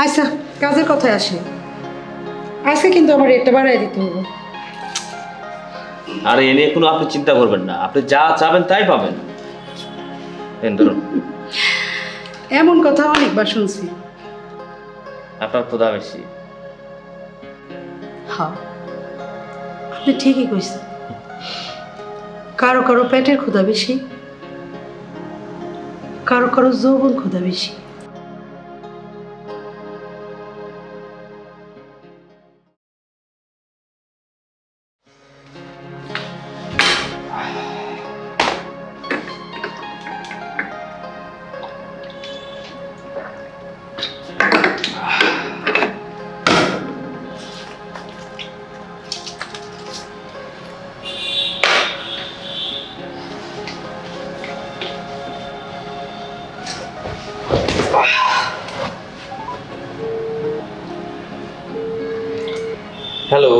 আচ্ছা কাজের কথায় আসি, আজকে কিন্তু আমার রেটটা বাড়াই দিতে হবে। আর এ নিয়ে কোনো আপনি চিন্তা করবেন না, আপনি যা চাবেন তাই পাবেন। ধরুন, এমন কথা অনেকবার শুনছি। আপনার ক্ষুধা বেশি। হ্যাঁ, আপনি ঠিকই কইছেন। কারো কারো পেটের ক্ষুধা বেশি, কারো কারো যৌবন ক্ষুধা বেশি। হ্যালো,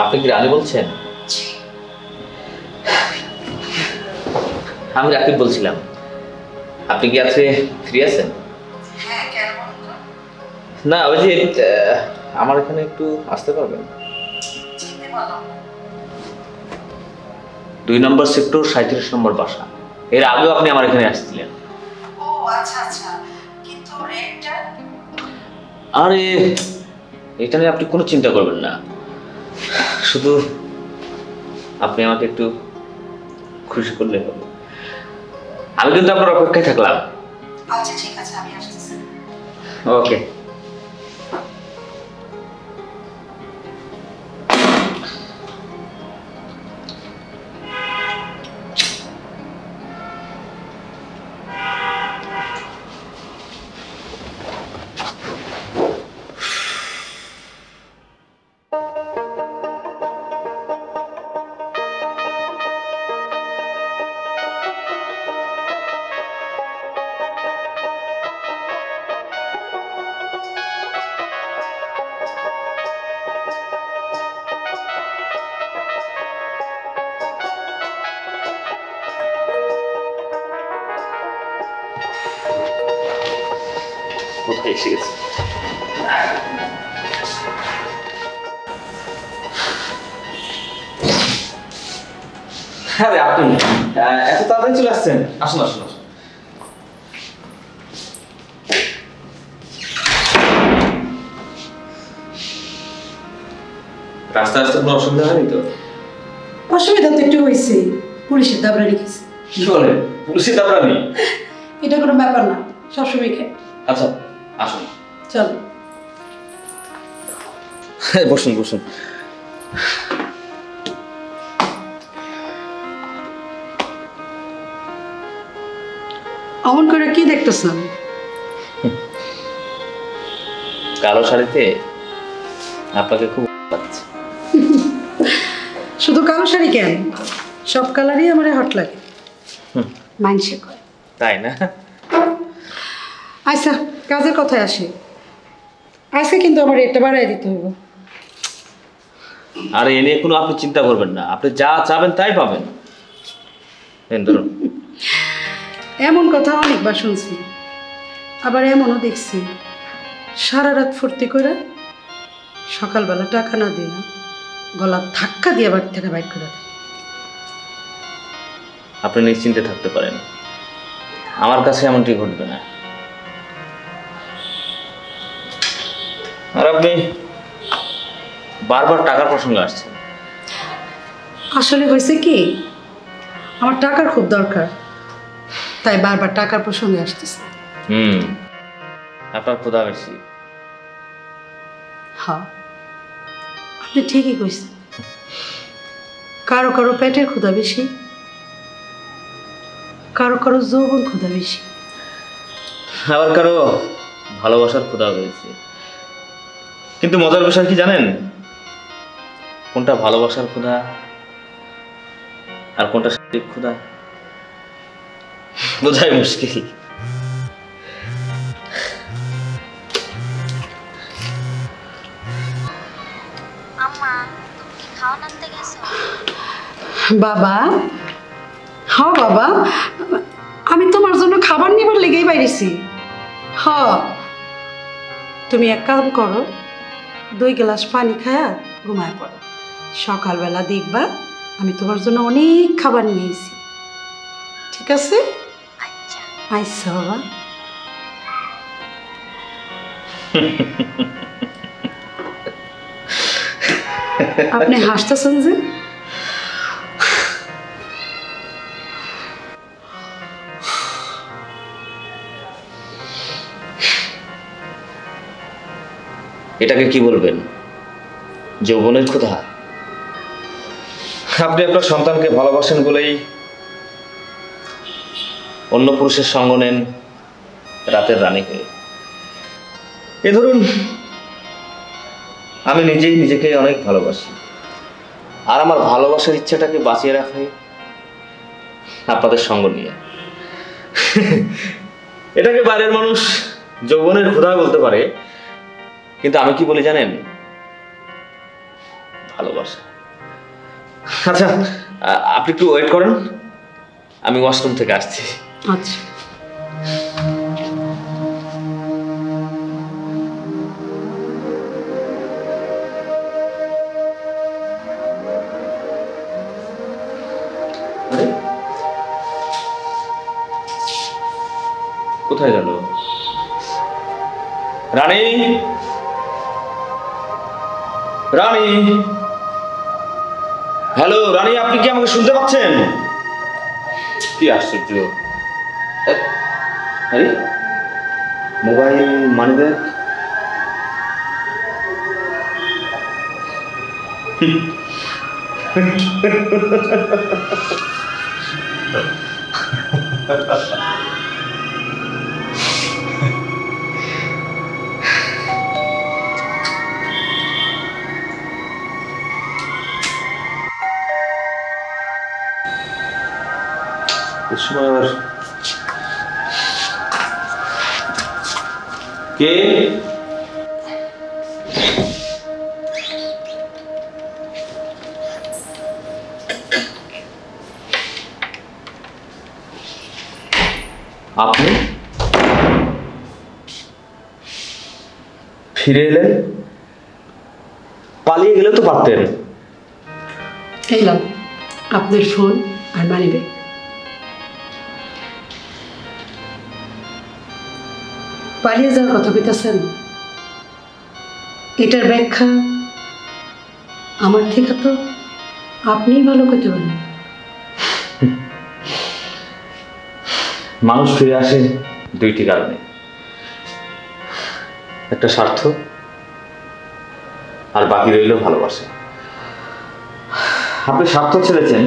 আপনি কি রানী বলছেন? আমি রাকিব বলছিলাম। আপনি কি আজকে ফ্রি আছেন? না, ওই যে আমার এখানে একটু আসতে পারবেন? 2 নম্বর সেক্টর 37 নম্বর বাসা। এর আগেও আপনি আমার এখানে আসছিলেন। ও আচ্ছা আচ্ছা, কিন্তু রেটটা? আরে এটা নিয়ে আপনি কোনো চিন্তা করবেন না, শুধু আপনি আমাকে একটু খুশি করলে হবে। আমি কিন্তু আপনার অপেক্ষায় থাকলাম। আচ্ছা ঠিক আছে, আমি আসতেছি। ওকে। কোথায় এসে গেছে? আরে আপনি এত তাড়াতাড়ি চলে আসছেন? আসুন আসুন আসুন। রাস্তায় আসতে কোনো অসুবিধা হয়নি তো? অসুবিধা তো একটু হয়েছে, পুলিশের দাবড়ানি খেয়েছে। কি বলেন, পুলিশের দাবড়ানি? এটা কোনো ব্যাপার না, সবসময় খাই। আচ্ছা আসুন। চলো। হ্যাঁ বসুন বসুন। অমন করে কি দেখতেছেন? কালো শাড়িতে আপনাকে খুব লাগছে। শুধু কালো শাড়ি কেন, সব কালারই আমার হট লাগে। মাইন্ডসে করে, তাই না? আচ্ছা কাজের কথায় আসি, আজকে কিন্তু আমার রেটটা বাড়াই দিতে হবে। আর এ নিয়ে কোনো আপনি চিন্তা করবেন না, আপনি যা চাবেন তাই পাবেন। ধরুন, এমন কথা অনেকবার শুনছি, আবার এমনও দেখছি সারা রাত ফুর্তি করে সকালবেলা টাকা না দিয়ে গলা ধাক্কা দিয়ে বাড়ি থেকে বাইর করে দেয়। আপনি নিশ্চিন্তে থাকতে পারেন, আমার কাছে এমনটি ঘটবে না। আর আপনি বারবার টাকার প্রসঙ্গে আসছেন। আসলে হয়েছে কি, আমার টাকার খুব দরকার, তাই বারবার টাকার প্রসঙ্গে আসতেছে। আপনার ক্ষুধা বেশি। হ্যাঁ, আপনি ঠিকই কইছেন। কারো কারো পেটের ক্ষুধা বেশি, কারো কারো যৌবন ক্ষুধা বেশি, আবার কারো ভালোবাসার ক্ষুধা রয়েছে। কিন্তু মজার বিষয় কি জানেন, কোনটা ভালোবাসার ক্ষুধা আর কোনটা শারীরিক ক্ষুধা বোঝাই মুশকিল। বাবা, হ্যাঁ বাবা, আমি তোমার জন্য খাবার নিবার লেগেই বাইরেছি। হ্যাঁ, তুমি এক কাম করো, 2 গ্লাস পানি খায়া ঘুমায় পড়ো। সকালবেলা দেখবা আমি তোমার জন্য অনেক খাবার নিয়ে এসেছি। ঠিক আছে? আচ্ছা বাবা। আপনি হাসতেছেন যে? এটাকে কি বলবেন? যৌবনের ক্ষুধা? আপনি আপনার সন্তানকে ভালোবাসেন বলেই অন্য পুরুষের সঙ্গ নেন রাতের রানী হয়ে। এ ধরুন, আমি নিজেই নিজেকে অনেক ভালোবাসি, আর আমার ভালোবাসার ইচ্ছাটাকে বাঁচিয়ে রাখাই আপনাদের সঙ্গ নিয়ে। এটাকে বাইরের মানুষ যৌবনের ক্ষুধা বলতে পারে, কিন্তু আমি কি বলি জানেন? ভালোবাসা। আচ্ছা, আপনি একটু ওয়েট করেন, আমি ওয়াশরুম থেকে আসছি। আচ্ছা। কোথায় গেল রানী? রানী, হ্যালো রানী, আপনি কি আমাকে শুনতে পাচ্ছেন? কি আশ্চর্য! আরে মোবাইল, মানিব্যাগ। সময় আবার কে? আপনি ফিরে এলেন? পালিয়ে গেলে তো পারতেন। এলাম আপনার ফোন আর মানিব্যাগ। পালিয়ে যাওয়ার কথা কইতেছেন, এটার ব্যাখ্যা আমার থেকে তো আপনিই ভালো করতে পারেন। মানুষ ফিরে আসে 2টি কারণে, একটা স্বার্থ, আর বাকি রইল ভালোবাসা। আপনি স্বার্থ ছেড়েছেন,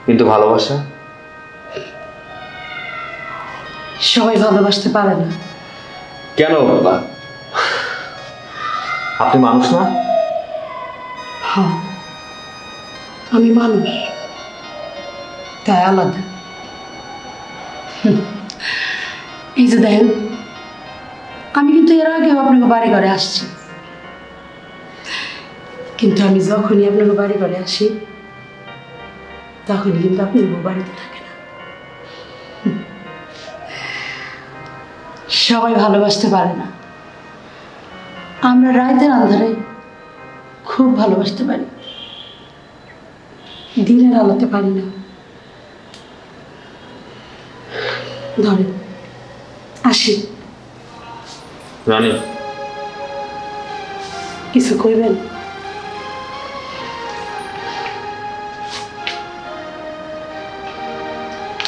কিন্তু ভালোবাসা? সবাই ভালোবাসতে পারে না। কেন বাবা? আপনি মানুষ না? হ্যাঁ, আমি মানুষ, তাই আলাদা। এই যে দেখেন, আমি কিন্তু এর আগেও আপনাকে বাড়ি ঘরে আসছি, কিন্তু আমি যখনই আপনাকে বাড়ি ঘরে আসি তখনই কিন্তু আপনি বউ বাড়িতে থাকে না। সবাই ভালোবাসতে পারে না। আমরা রাতের আন্ধারে খুব ভালোবাসতে পারি, দিনের আলোতে পারি না। ধরেন, আসি। রানী, কিছু কইবেন?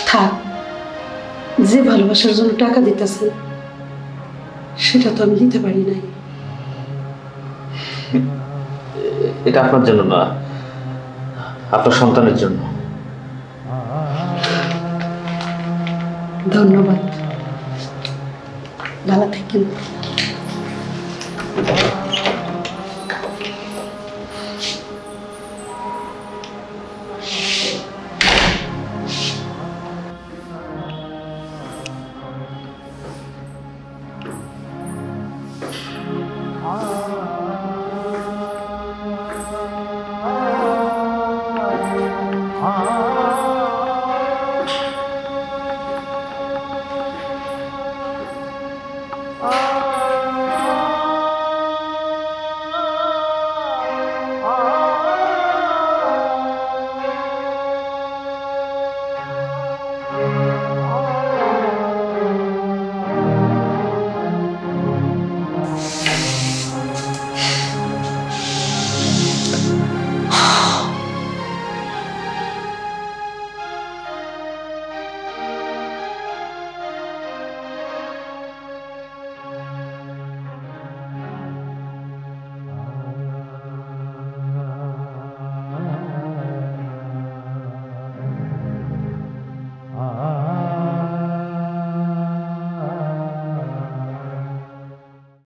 থাক, যে ভালোবাসার জন্য টাকা দিতেছেন সেটা তো আমি দিতে পারি নাই। এটা আপনার জন্য না, আপনার সন্তানের জন্য। ধন্যবাদ, ভালো থাকেন।